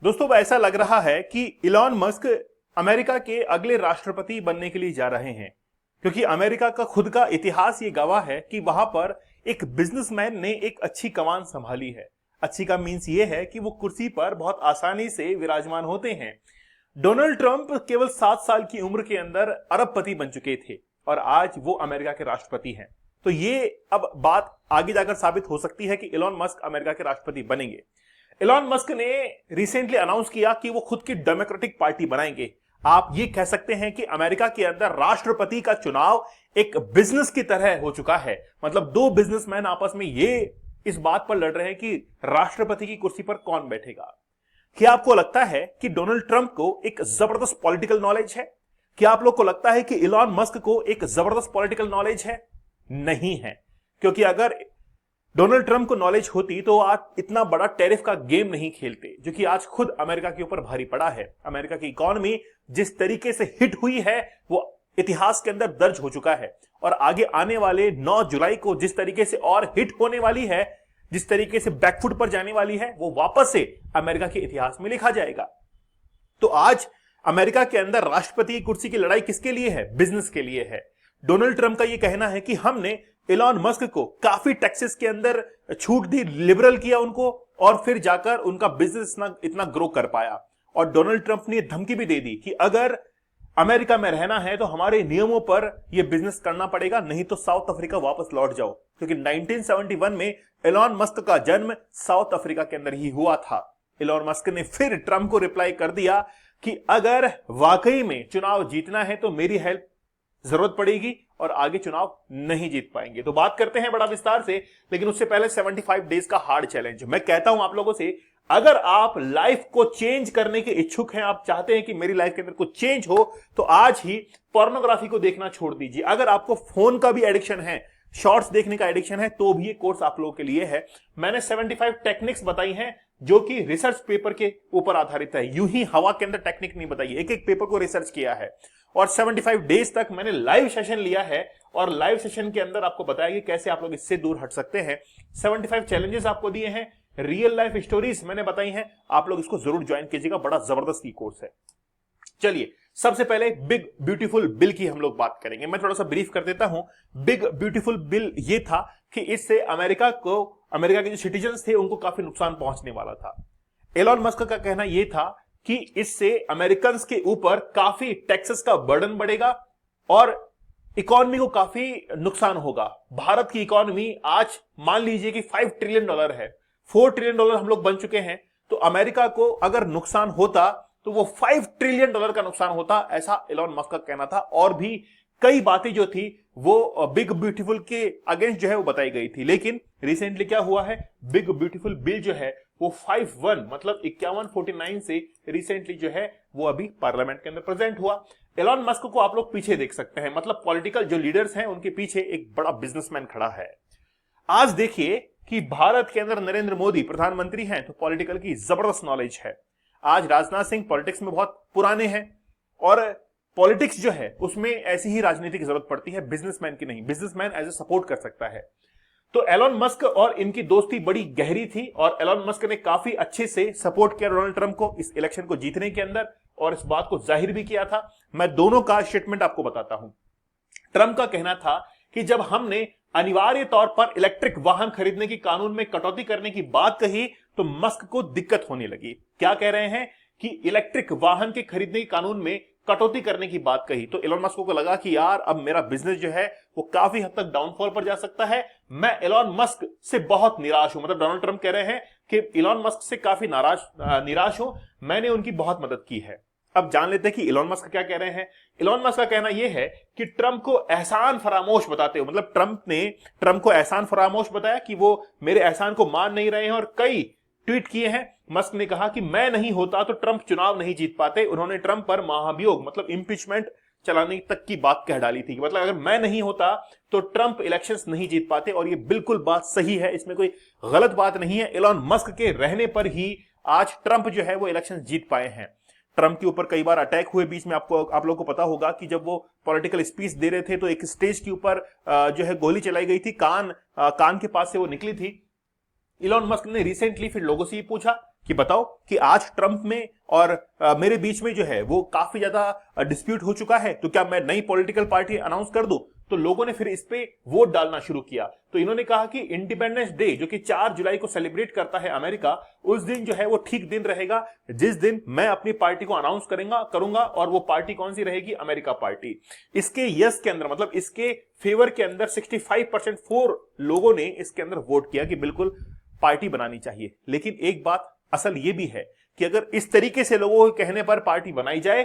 दोस्तों ऐसा लग रहा है कि इलॉन मस्क अमेरिका के अगले राष्ट्रपति बनने के लिए जा रहे हैं, क्योंकि अमेरिका का खुद का इतिहास ये गवाह है कि वहां पर एक बिजनेसमैन ने एक अच्छी कमान संभाली है। अच्छी का मीन्स ये है कि वो कुर्सी पर बहुत आसानी से विराजमान होते हैं। डोनाल्ड ट्रंप केवल 7 साल की उम्र के अंदर अरबपति बन चुके थे और आज वो अमेरिका के राष्ट्रपति हैं। तो ये अब बात आगे जाकर साबित हो सकती है कि इलॉन मस्क अमेरिका के राष्ट्रपति बनेंगे। इलॉन मस्क ने रिसेंटली अनाउंस किया कि वो खुद की डेमोक्रेटिक पार्टी बनाएंगे। आप ये कह सकते हैं कि अमेरिका के अंदर राष्ट्रपति का चुनाव एक बिजनेस की तरह हो चुका है। मतलब दो बिजनेसमैन आपस में ये इस बात पर लड़ रहे हैं कि राष्ट्रपति की कुर्सी पर कौन बैठेगा। क्या आपको लगता है कि डोनाल्ड ट्रंप को एक जबरदस्त पॉलिटिकल नॉलेज है? क्या आप लोग को लगता है कि इलॉन मस्क को एक जबरदस्त पॉलिटिकल नॉलेज है? नहीं है, क्योंकि अगर डोनाल्ड ट्रंप को नॉलेज होती तो आज इतना बड़ा टैरिफ का गेम नहीं खेलते, जो कि आज खुद अमेरिका के ऊपर भारी पड़ा है। अमेरिका की इकोनॉमी जिस तरीके से हिट हुई है वो इतिहास के अंदर दर्ज हो चुका है, और आगे आने वाले 9 जुलाई को जिस तरीके से और हिट होने वाली है, जिस तरीके से बैकफुट पर जाने वाली है, वो वापस से अमेरिका के इतिहास में लिखा जाएगा। तो आज अमेरिका के अंदर राष्ट्रपति की कुर्सी की लड़ाई किसके लिए है? बिजनेस के लिए है। डोनाल्ड ट्रंप का यह कहना है कि हमने इलॉन मस्क को काफी टैक्सेस के अंदर छूट दी, लिबरल किया उनको, और फिर जाकर उनका बिजनेस इतना ग्रो कर पाया। और डोनाल्ड ट्रंप ने धमकी भी दे दी कि अगर अमेरिका में रहना है तो हमारे नियमों पर यह बिजनेस करना पड़ेगा, नहीं तो साउथ अफ्रीका वापस लौट जाओ। क्योंकि 1971 में इलॉन मस्क का जन्म साउथ अफ्रीका के अंदर ही हुआ था। इलॉन मस्क ने फिर ट्रंप को रिप्लाई कर दिया कि अगर वाकई में चुनाव जीतना है तो मेरी हेल्प जरूरत पड़ेगी और आगे चुनाव नहीं जीत पाएंगे। तो बात करते हैं बड़ा विस्तार से, लेकिन उससे पहले 75 डेज का हार्ड चैलेंज। मैं कहता हूं आप लोगों से, अगर आप लाइफ को चेंज करने के इच्छुक हैं, आप चाहते हैं कि मेरी लाइफ के अंदर कुछ चेंज हो, तो आज ही पोर्नोग्राफी को देखना छोड़ दीजिए। अगर आपको फोन का भी एडिक्शन है, शॉर्ट्स देखने का एडिक्शन है, तो भी ये कोर्स आप लोगों के लिए है। मैंने 75 टेक्निक्स बताई हैं जो कि रिसर्च पेपर के ऊपर आधारित है। यूं ही हवा के अंदर टेक्निक नहीं बताई, एक एक पेपर को रिसर्च किया है। और 75 डेज तक मैंने लाइव सेशन लिया है, और लाइव सेशन के अंदर आपको बताया कि कैसे आप लोग इससे दूर हट सकते हैं। 75 चैलेंजेस आपको दिए हैं, रियल लाइफ स्टोरीज मैंने बताई हैं। आप लोग इसको जरूर ज्वाइन कीजिएगा, बड़ा जबरदस्त कोर्स है। चलिए, सबसे पहले बिग ब्यूटीफुल बिल की हम लोग बात करेंगे। मैं थोड़ा सा ब्रीफ कर देता हूं। बिग ब्यूटीफुल बिल ये था कि इससे अमेरिका के जो सिटीजन्स थे उनको काफी नुकसान पहुंचने वाला था। एलॉन मस्क का कहना यह था कि इससे अमेरिकन्स के ऊपर काफी टैक्सेस का बर्डन बढ़ेगा और इकोनॉमी को काफी नुकसान होगा। भारत की इकोनॉमी आज मान लीजिए कि $5 ट्रिलियन है, $4 ट्रिलियन हम लोग बन चुके हैं। तो अमेरिका को अगर नुकसान होता तो वो $5 ट्रिलियन का नुकसान होता, ऐसा एलॉन मस्क का कहना था। और भी कई बातें जो थी वो बिग ब्यूटीफुल के अगेंस्ट जो है वो बताई गई थी। लेकिन रिसेंटली क्या हुआ है, बिग ब्यूटीफुल बिल जो है वो 51 मतलब 5149 से रिसेंटली जो है वो अभी पार्लियामेंट के अंदर प्रेजेंट हुआ। एलॉन मस्क को आप लोग पीछे देख सकते हैं, मतलब पॉलिटिकल जो लीडर्स हैं उनके पीछे एक बड़ा बिजनेसमैन खड़ा है। आज देखिए कि भारत के अंदर नरेंद्र मोदी प्रधानमंत्री हैं, तो पॉलिटिकल की जबरदस्त नॉलेज है। आज राजनाथ सिंह पॉलिटिक्स में बहुत पुराने हैं, और पॉलिटिक्स जो है उसमें ऐसी ही राजनीति की जरूरत पड़ती है, बिजनेसमैन की नहीं। बिजनेसमैन एज ए सपोर्ट कर सकता है। तो एलॉन मस्क और इनकी दोस्ती बड़ी गहरी थी, और एलॉन मस्क ने काफी अच्छे से सपोर्ट किया डोनाल्ड ट्रंप को इस इलेक्शन को जीतने के अंदर, और इस बात को जाहिर भी किया था। मैं दोनों का स्टेटमेंट आपको बताता हूं। ट्रंप का कहना था कि जब हमने अनिवार्य तौर पर इलेक्ट्रिक वाहन खरीदने की कानून में कटौती करने की बात कही तो मस्क को दिक्कत होने लगी। क्या कह रहे हैं कि इलेक्ट्रिक वाहन के खरीदने के कानून में कटौती करने की बात कही, तो एलॉन मस्क को लगा कि यार अब मेरा बिजनेस जो है वो काफी हद तक डाउनफॉल पर जा सकता है। मैं एलॉन मस्क से बहुत निराश हूं। मतलब डोनाल्ड ट्रंप कह रहे हैं कि एलॉन मस्क से काफी निराश हूं, मैंने उनकी बहुत मदद की है। अब जान लेते हैं कि एलॉन मस्क क्या कह रहे हैं। एलॉन मस्क का कहना यह है कि ट्रंप को एहसान फरामोश बताते हो, मतलब ट्रंप ने ट्रंप को एहसान फरामोश बताया कि वो मेरे एहसान को मान नहीं रहे हैं, और कई ट्वीट किए हैं। मस्क ने कहा कि मैं नहीं होता तो ट्रंप चुनाव नहीं जीत पाते। उन्होंने ट्रंप पर महाभियोग मतलब इंपीचमेंट चलाने तक की बात कह डाली थी। मतलब अगर मैं नहीं होता तो ट्रंप इलेक्शंस नहीं जीत पाते, और ये बिल्कुल बात सही है, इसमें कोई गलत बात नहीं है। एलॉन मस्क के रहने पर ही आज ट्रंप जो है वो इलेक्शन जीत पाए हैं। ट्रंप के ऊपर कई बार अटैक हुए बीच में, आप लोगों को पता होगा कि जब वो पॉलिटिकल स्पीच दे रहे थे तो एक स्टेज के ऊपर जो है गोली चलाई गई थी, कान के पास से वो निकली थी। इलॉन मस्क ने रिसेंटली फिर लोगों से ये पूछा कि बताओ कि आज ट्रंप में और मेरे बीच में जो है वो काफी ज्यादा डिस्प्यूट हो चुका है, तो क्या मैं नई पॉलिटिकल पार्टी अनाउंस कर दूं? तो लोगों ने फिर इस पे वोट डालना शुरू किया। तो इन्होंने कहा कि इंडिपेंडेंस डे जो कि 4 जुलाई को सेलिब्रेट करता है अमेरिका, उस दिन जो है वो ठीक दिन रहेगा जिस दिन मैं अपनी पार्टी को अनाउंस करूंगा। और वो पार्टी कौन सी रहेगी? America party. इसके यस के अंदर, मतलब इसके फेवर के अंदर 65% 4 लोगों ने इसके अंदर वोट किया कि बिल्कुल पार्टी बनानी चाहिए। लेकिन एक बात असल ये भी है कि अगर इस तरीके से लोगों के कहने पर पार्टी बनाई जाए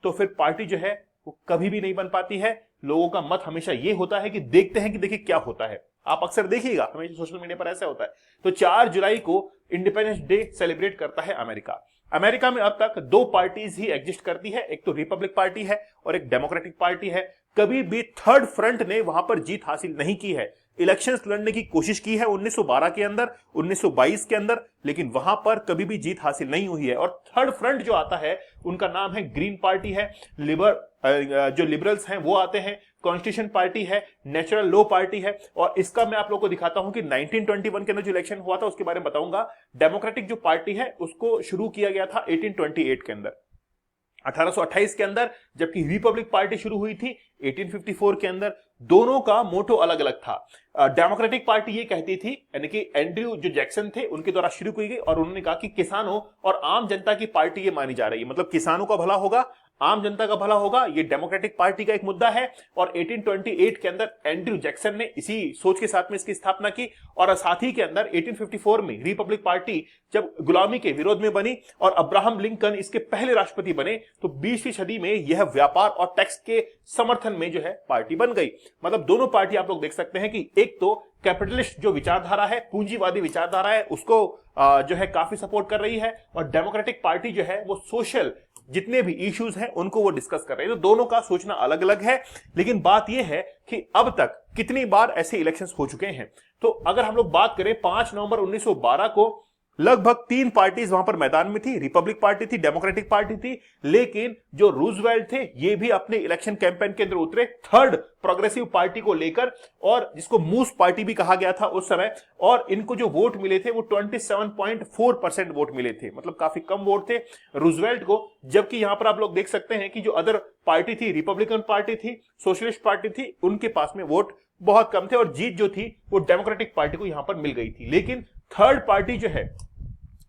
तो फिर पार्टी जो है वो कभी भी नहीं बन पाती है। लोगों का मत हमेशा ये होता है कि देखते हैं कि देखिए क्या होता है। आप अक्सर देखिएगा हमेशा सोशल मीडिया पर ऐसा होता है। तो 4 जुलाई को इंडिपेंडेंस डे सेलिब्रेट करता है अमेरिका। अमेरिका में अब तक 2 पार्टीज ही एग्जिस्ट करती है, एक तो रिपब्लिक पार्टी है और एक डेमोक्रेटिक पार्टी है। कभी भी थर्ड फ्रंट ने वहां पर जीत हासिल नहीं की है। इलेक्शंस लड़ने की कोशिश की है 1912 के अंदर, 1922 के अंदर, लेकिन वहां पर कभी भी जीत हासिल नहीं हुई है। और थर्ड फ्रंट जो आता है उनका नाम है ग्रीन पार्टी है, जो लिबरल्स हैं वो आते हैं, कॉन्स्टिट्यूशन पार्टी है, नेचुरल लॉ पार्टी है। और इसका मैं आप लोगों को दिखाता हूं कि 1921 के अंदर जो इलेक्शन हुआ था उसके बारे में बताऊंगा। डेमोक्रेटिक जो पार्टी है उसको शुरू किया गया था 1828 के अंदर, 1828 के अंदर, जबकि रिपब्लिक पार्टी शुरू हुई थी 1854 के अंदर। दोनों का मोटो अलग अलग था। डेमोक्रेटिक पार्टी ये कहती थी, यानी कि एंड्रयू जो जैक्सन थे उनके द्वारा शुरू की गई, और उन्होंने कहा कि किसानों और आम जनता की पार्टी ये मानी जा रही है, मतलब किसानों का भला होगा, आम जनता का भला होगा, ये डेमोक्रेटिक पार्टी का एक मुद्दा है। और 1828 के अंदर एंड्रयू जैक्सन ने इसी सोच के साथ में इसकी स्थापना की। और साथ ही के अंदर 1854 में रिपब्लिक पार्टी जब गुलामी के विरोध में बनी और अब्राहम लिंकन इसके पहले राष्ट्रपति बने, तो 20वीं सदी में यह व्यापार और टैक्स के समर्थन में जो है पार्टी बन गई। मतलब दोनों पार्टी आप लोग देख सकते हैं कि एक तो कैपिटलिस्ट जो विचारधारा है, पूंजीवादी विचारधारा है, उसको जो है काफी सपोर्ट कर रही है, और डेमोक्रेटिक पार्टी जो है वो सोशल जितने भी इश्यूज हैं उनको वो डिस्कस कर रहे हैं। तो दोनों का सोचना अलग अलग है। लेकिन बात यह है कि अब तक कितनी बार ऐसे इलेक्शंस हो चुके हैं। तो अगर हम लोग बात करें 5 नवंबर 1912 को लगभग 3 पार्टीज वहां पर मैदान में थी, रिपब्लिक पार्टी थी, डेमोक्रेटिक पार्टी थी। लेकिन जो रूजवेल्ट थे ये भी अपने इलेक्शन कैंपेन के अंदर उतरे थर्ड प्रोग्रेसिव पार्टी को लेकर, और जिसको मूस पार्टी भी कहा गया था उस समय। और इनको जो वोट मिले थे वो 27.4% वोट मिले थे, मतलब काफी कम वोट थे रूजवेल्ट को। जबकि यहां पर आप लोग देख सकते हैं कि जो अदर पार्टी थी, रिपब्लिकन पार्टी थी, सोशलिस्ट पार्टी थी, उनके पास में वोट बहुत कम थे, और जीत जो थी वो डेमोक्रेटिक पार्टी को यहां पर मिल गई थी। लेकिन थर्ड पार्टी जो है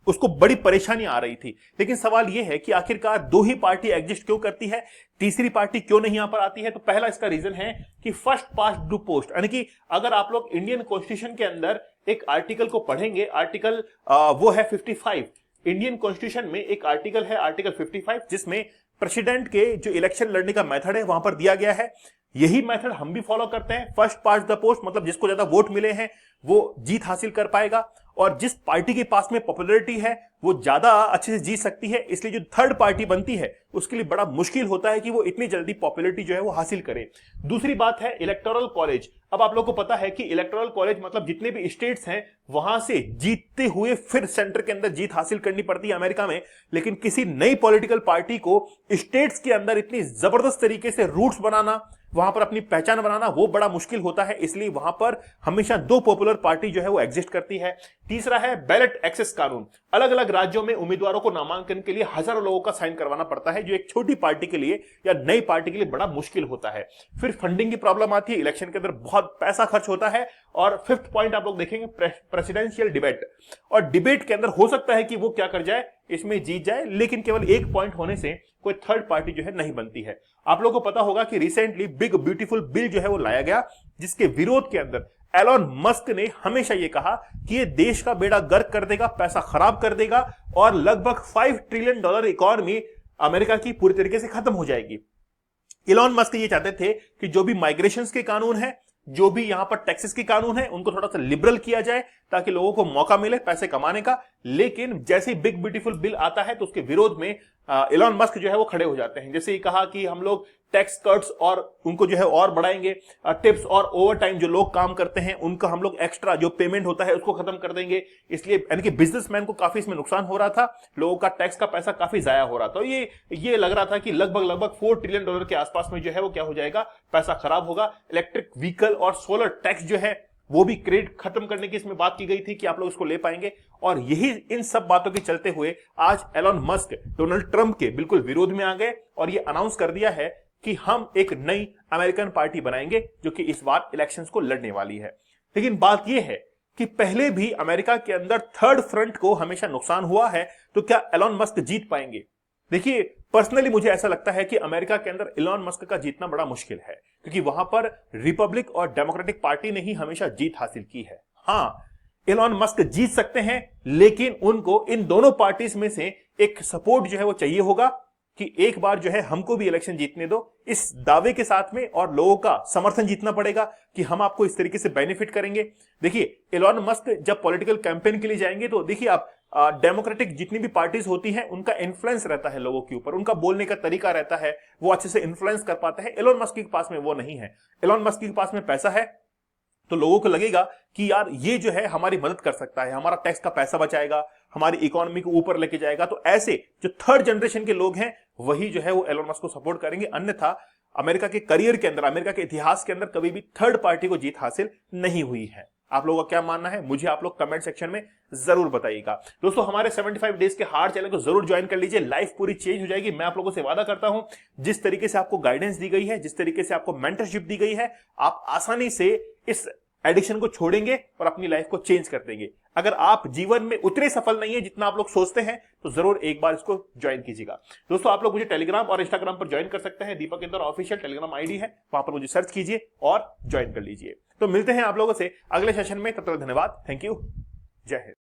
उसको बड़ी परेशानी आ रही थी। लेकिन सवाल यह है कि आखिरकार 2 ही पार्टी एग्जिस्ट क्यों करती है, तीसरी पार्टी क्यों नहीं यहां पर आती है? तो पहला इसका रीजन है कि फर्स्ट पास्ट टू पोस्ट, यानी कि अगर आप लोग इंडियन कॉन्स्टिट्यूशन के अंदर एक आर्टिकल को पढ़ेंगे, आर्टिकल वो है 55। इंडियन कॉन्स्टिट्यूशन में एक आर्टिकल है, आर्टिकल 55, जिसमें प्रेसिडेंट के जो इलेक्शन लड़ने का मेथड है वहां पर दिया गया है। यही मेथड हम भी फॉलो करते हैं, फर्स्ट पास्ट द पोस्ट, मतलब जिसको ज्यादा वोट मिले हैं वो जीत हासिल कर पाएगा, और जिस पार्टी के पास में पॉपुलैरिटी है वो ज्यादा अच्छे से जीत सकती है। इसलिए जो थर्ड पार्टी बनती है उसके लिए बड़ा मुश्किल होता है कि वो इतनी जल्दी पॉपुलैरिटी जो है वो हासिल करे। दूसरी बात है इलेक्टोरल कॉलेज। अब आप लोगों को पता है कि इलेक्टोरल कॉलेज मतलब जितने भी स्टेट्स हैं वहां से जीतते हुए फिर सेंटर के अंदर जीत हासिल करनी पड़ती है अमेरिका में। लेकिन किसी नई पॉलिटिकल पार्टी को स्टेट्स के अंदर इतनी जबरदस्त तरीके से रूट्स बनाना, वहां पर अपनी पहचान बनाना, वो बड़ा मुश्किल होता है। इसलिए वहां पर हमेशा 2 पॉपुलर पार्टी जो है वो एग्जिस्ट करती है। तीसरा है बैलेट एक्सेस कानून। अलग अलग राज्यों में उम्मीदवारों को नामांकन के लिए हजारों लोगों का साइन करवाना पड़ता है, जो एक छोटी पार्टी के लिए या नई पार्टी के लिए बड़ा मुश्किल होता है। फिर फंडिंग की प्रॉब्लम आती है, इलेक्शन के अंदर बहुत पैसा खर्च होता है। और फिफ्थ पॉइंट आप लोग देखेंगे प्रेसिडेंशियल डिबेट। और डिबेट के अंदर हो सकता है कि वो क्या कर जाए, इसमें जीत जाए, लेकिन केवल 1 पॉइंट होने से कोई थर्ड पार्टी जो है नहीं बनती है। आप लोगों को पता होगा कि रिसेंटली बिग ब्यूटीफुल बिल जो है वो लाया गया, जिसके विरोध के अंदर एलोन मस्क ने हमेशा ये कहा कि ये देश का बेड़ा गर्क कर देगा, पैसा खराब कर देगा, और लगभग $5 ट्रिलियन इकोनॉमी अमेरिका की पूरी तरीके से खत्म हो जाएगी। एलोन मस्क ये चाहते थे कि जो भी माइग्रेशन के कानून है, जो भी यहां पर टैक्सेस के कानून है, उनको थोड़ा सा लिबरल किया जाए ताकि लोगों को मौका मिले पैसे कमाने का। लेकिन जैसे ही बिग ब्यूटीफुल बिल आता है तो उसके विरोध में एलोन मस्क जो है वो खड़े हो जाते हैं। जैसे ही कहा कि हम लोग टैक्स कट्स और उनको जो है और बढ़ाएंगे, टिप्स और ओवर टाइम जो लोग काम करते हैं उनका हम लोग एक्स्ट्रा जो पेमेंट होता है उसको खत्म कर देंगे। इसलिए यानी कि बिजनेसमैन को काफी इसमें नुकसान हो रहा था, लोगों का टैक्स का पैसा काफी जाया हो रहा था। तो ये लग रहा था कि लगभग $4 ट्रिलियन के आसपास में जो है वो क्या हो जाएगा, पैसा खराब होगा। इलेक्ट्रिक व्हीकल और सोलर टैक्स जो है वो भी क्रेडिट खत्म करने की इसमें बात की गई थी कि आप लोग इसको ले पाएंगे। और यही इन सब बातों के चलते हुए आज एलन मस्क डोनाल्ड ट्रंप के बिल्कुल विरोध में आ गए और ये अनाउंस कर दिया है कि हम एक नई अमेरिकन पार्टी बनाएंगे जो कि इस बार इलेक्शंस को लड़ने वाली है। लेकिन बात यह है कि पहले भी अमेरिका के अंदर थर्ड फ्रंट को हमेशा नुकसान हुआ है, तो क्या एलन मस्क जीत पाएंगे? देखिए, पर्सनली मुझे ऐसा लगता है कि अमेरिका के अंदर एलन मस्क का जीतना बड़ा मुश्किल है, क्योंकि वहां पर रिपब्लिक और डेमोक्रेटिक पार्टी ने ही हमेशा जीत हासिल की है। हां, एलन मस्क जीत सकते हैं, लेकिन उनको इन दोनों पार्टीज में से एक सपोर्ट जो है वो चाहिए होगा कि एक बार जो है हमको भी इलेक्शन जीतने दो, इस दावे के साथ में, और लोगों का समर्थन जीतना पड़ेगा कि हम आपको इस तरीके से बेनिफिट करेंगे। देखिए, एलन मस्क जब पॉलिटिकल कैंपेन के लिए जाएंगे तो देखिए आप, डेमोक्रेटिक जितनी भी पार्टीज होती हैं उनका इन्फ्लुएंस रहता है लोगों के ऊपर, उनका बोलने का तरीका रहता है, वो अच्छे से इन्फ्लुएंस कर पाते हैं। एलन मस्क के पास में वो नहीं है। एलन मस्क के पास में पैसा है तो लोगों को लगेगा कि यार ये जो है हमारी मदद कर सकता है, हमारा टैक्स का पैसा बचाएगा, हमारी इकोनॉमी को ऊपर लेके जाएगा। तो ऐसे जो थर्ड जनरेशन के लोग हैं वही जो है वो एलन मस्क को सपोर्ट करेंगे। अन्यथा अमेरिका के करियर के अंदर, अमेरिका के इतिहास के अंदर कभी भी थर्ड पार्टी को जीत हासिल नहीं हुई है। आप लोगों का क्या मानना है, मुझे आप लोग कमेंट सेक्शन में जरूर बताइएगा। दोस्तों, हमारे 75 डेज के हार्ड चैनल को जरूर ज्वाइन कर लीजिए, लाइफ पूरी चेंज हो जाएगी। मैं आप लोगों से वादा करता हूं, जिस तरीके से आपको गाइडेंस दी गई है, जिस तरीके से आपको मेंटरशिप दी गई है, आप आसानी से इस एडिक्शन को छोड़ेंगे और अपनी लाइफ को चेंज कर देंगे। अगर आप जीवन में उतने सफल नहीं है जितना आप लोग सोचते हैं, तो जरूर एक बार इसको ज्वाइन कीजिएगा। दोस्तों, आप लोग मुझे टेलीग्राम और इंस्टाग्राम पर ज्वाइन कर सकते हैं। दीपक इंदौर ऑफिशियल टेलीग्राम आईडी है, वहां पर मुझे सर्च कीजिए और ज्वाइन कर लीजिए। तो मिलते हैं आप लोगों से अगले सेशन में, तब तक धन्यवाद, थैंक यू, जय हिंद।